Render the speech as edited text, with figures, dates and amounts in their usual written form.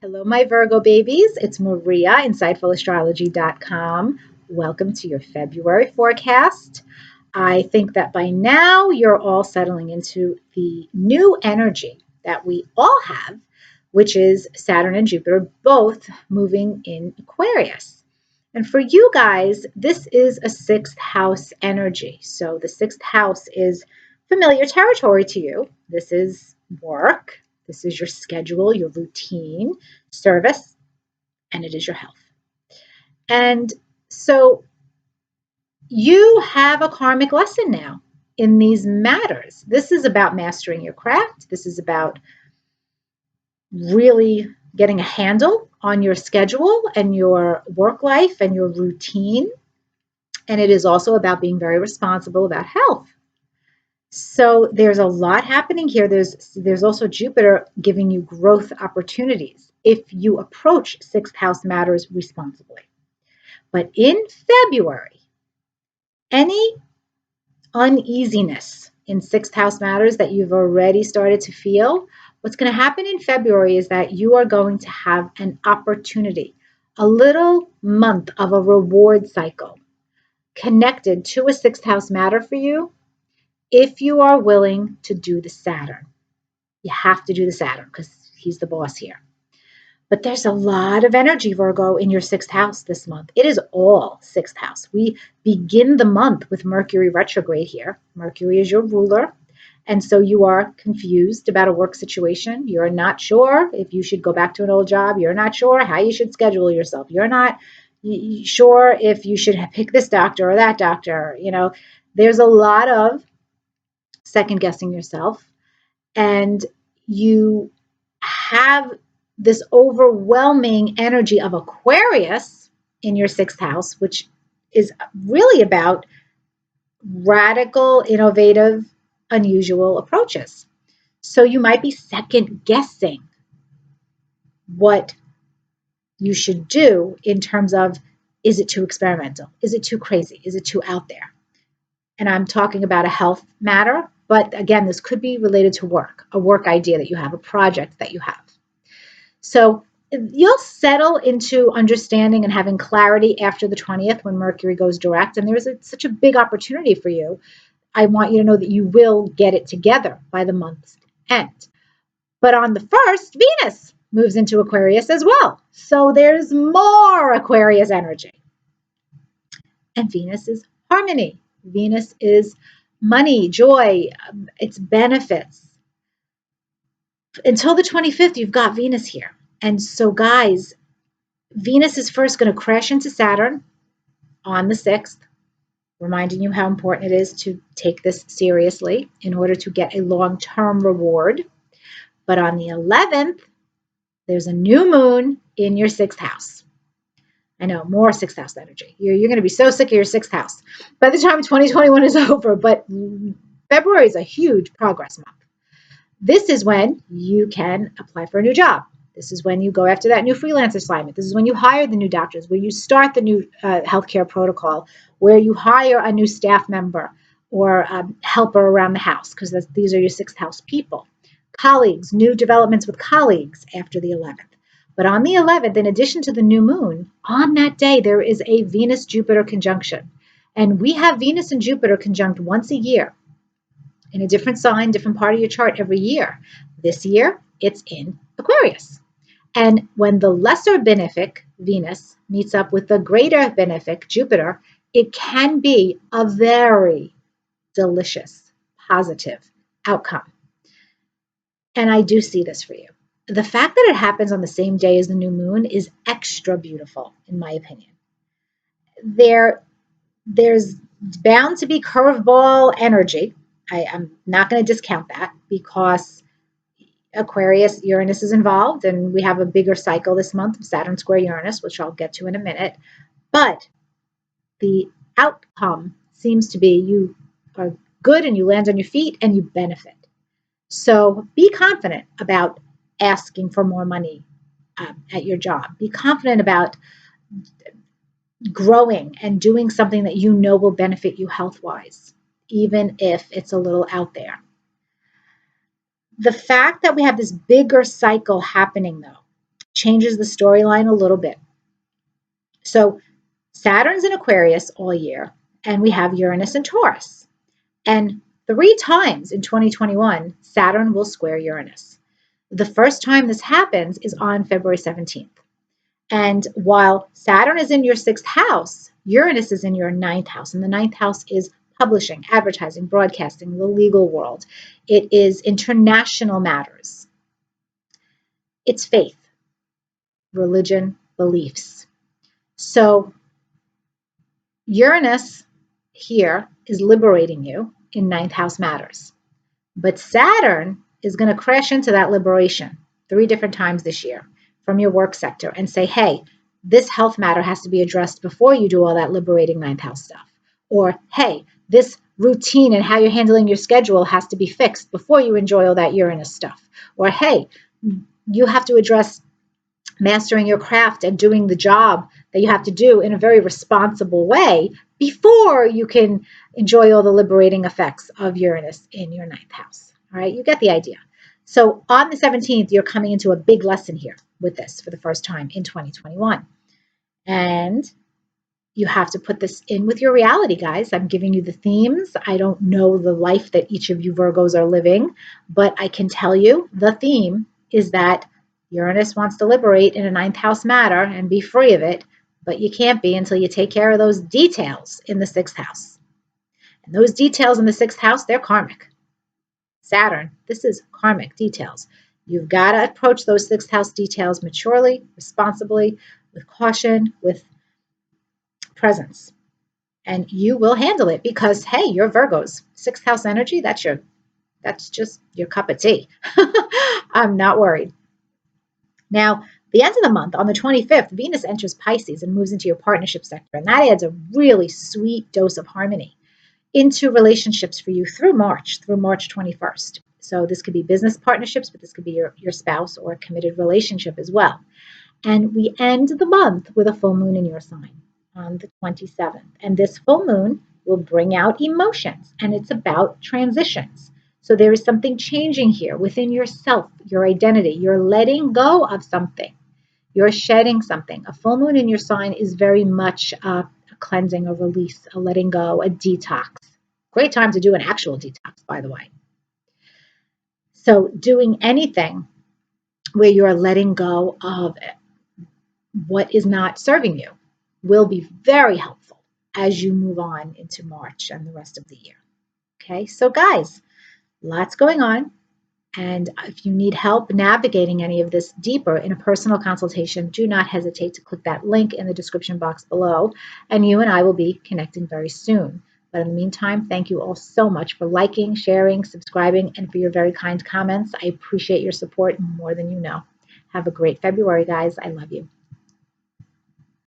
Hello, my Virgo babies. It's Maria, insightfulastrology.com. Welcome to your February forecast. I think that by now you're all settling into the new energy that we all have, which is Saturn and Jupiter both moving in Aquarius. And for you guys, this is a sixth house energy. So the sixth house is familiar territory to you. This is work. This is your schedule, your routine, service, and it is your health. And so you have a karmic lesson now in these matters. This is about mastering your craft. This is about really getting a handle on your schedule and your work life and your routine. And it is also about being very responsible about health. So there's a lot happening here. There's also Jupiter giving you growth opportunities if you approach sixth house matters responsibly. But in February, any uneasiness in sixth house matters that you've already started to feel, what's going to happen in February is that you are going to have an opportunity, a little month of a reward cycle connected to a sixth house matter for you if you are willing to do the Saturn. You have to do the Saturn because he's the boss here. But there's a lot of energy, Virgo, in your sixth house this month. It is all sixth house. We begin the month with Mercury retrograde here. Mercury is your ruler. And so you are confused about a work situation. You're not sure if you should go back to an old job. You're not sure how you should schedule yourself. You're not sure if you should pick this doctor or that doctor. There's a lot of second guessing yourself. And you have this overwhelming energy of Aquarius in your sixth house, which is really about radical, innovative, unusual approaches. So you might be second guessing what you should do in terms of, is it too experimental? Is it too crazy? Is it too out there? And I'm talking about a health matter, but again, this could be related to work, a work idea that you have, a project that you have. So you'll settle into understanding and having clarity after the 20th when Mercury goes direct. And there's such a big opportunity for you. I want you to know that you will get it together by the month's end. But on the 1st, Venus moves into Aquarius as well. So there's more Aquarius energy. And Venus is harmony. Venus is money, joy, it's benefits. Until the 25th, you've got Venus here. And so, guys, Venus is first going to crash into Saturn on the 6th, reminding you how important it is to take this seriously in order to get a long-term reward. But on the 11th, there's a new moon in your 6th house. I know, more 6th house energy. You're going to be so sick of your 6th house by the time 2021 is over. But February is a huge progress month. This is when you can apply for a new job. This is when you go after that new freelance assignment. This is when you hire the new doctors, where you start the new healthcare protocol, where you hire a new staff member or helper around the house, because these are your 6th house people. Colleagues, new developments with colleagues after the 11th. But on the 11th, in addition to the new moon, on that day, there is a Venus-Jupiter conjunction. And we have Venus and Jupiter conjunct once a year in a different sign, different part of your chart every year. This year, it's in Aquarius. And when the lesser benefic, Venus, meets up with the greater benefic, Jupiter, it can be a very delicious, positive outcome. And I do see this for you. The fact that it happens on the same day as the new moon is extra beautiful, in my opinion. There's bound to be curveball energy. I'm not going to discount that because Aquarius, Uranus is involved, and we have a bigger cycle this month of Saturn square Uranus, which I'll get to in a minute. But the outcome seems to be you are good and you land on your feet and you benefit. So be confident about asking for more money at your job. Be confident about growing and doing something that you know will benefit you health-wise, even if it's a little out there. The fact that we have this bigger cycle happening, though, changes the storyline a little bit. So Saturn's in Aquarius all year, and we have Uranus in Taurus. And 3 times in 2021, Saturn will square Uranus. The first time this happens is on February 17th. And while Saturn is in your 6th house, Uranus is in your 9th house. And the 9th house is publishing, advertising, broadcasting, the legal world. It is international matters. It's faith, religion, beliefs. So Uranus here is liberating you in 9th house matters. But Saturn is going to crash into that liberation 3 different times this year from your work sector and say, hey, this health matter has to be addressed before you do all that liberating 9th house stuff. Or, hey, this routine and how you're handling your schedule has to be fixed before you enjoy all that Uranus stuff. Or, hey, you have to address mastering your craft and doing the job that you have to do in a very responsible way before you can enjoy all the liberating effects of Uranus in your 9th house. All right, you get the idea. So on the 17th, you're coming into a big lesson here with this for the first time in 2021. And you have to put this in with your reality, guys. I'm giving you the themes. I don't know the life that each of you Virgos are living, but I can tell you the theme is that Uranus wants to liberate in a 9th house matter and be free of it, but you can't be until you take care of those details in the 6th house. And those details in the 6th house, they're karmic. Saturn, this is karmic details. You've got to approach those 6th house details maturely, responsibly, with caution, with presence. And you will handle it because, hey, you're Virgos. 6th house energy, that's just your cup of tea. I'm not worried. Now, the end of the month, on the 25th, Venus enters Pisces and moves into your partnership sector. And that adds a really sweet dose of harmony into relationships for you through March 21st. So this could be business partnerships, but this could be your spouse or a committed relationship as well. And we end the month with a full moon in your sign on the 27th. And this full moon will bring out emotions, and it's about transitions. So there is something changing here within yourself, your identity. You're letting go of something. You're shedding something. A full moon in your sign is very much a cleansing, a release, a letting go, a detox. Great time to do an actual detox, by the way. So doing anything where you're letting go of what is not serving you will be very helpful as you move on into March and the rest of the year. Okay, so guys, lots going on. And if you need help navigating any of this deeper in a personal consultation, do not hesitate to click that link in the description box below, and you and I will be connecting very soon. But in the meantime, thank you all so much for liking, sharing, subscribing, and for your very kind comments. I appreciate your support more than you know. Have a great February, guys. I love you.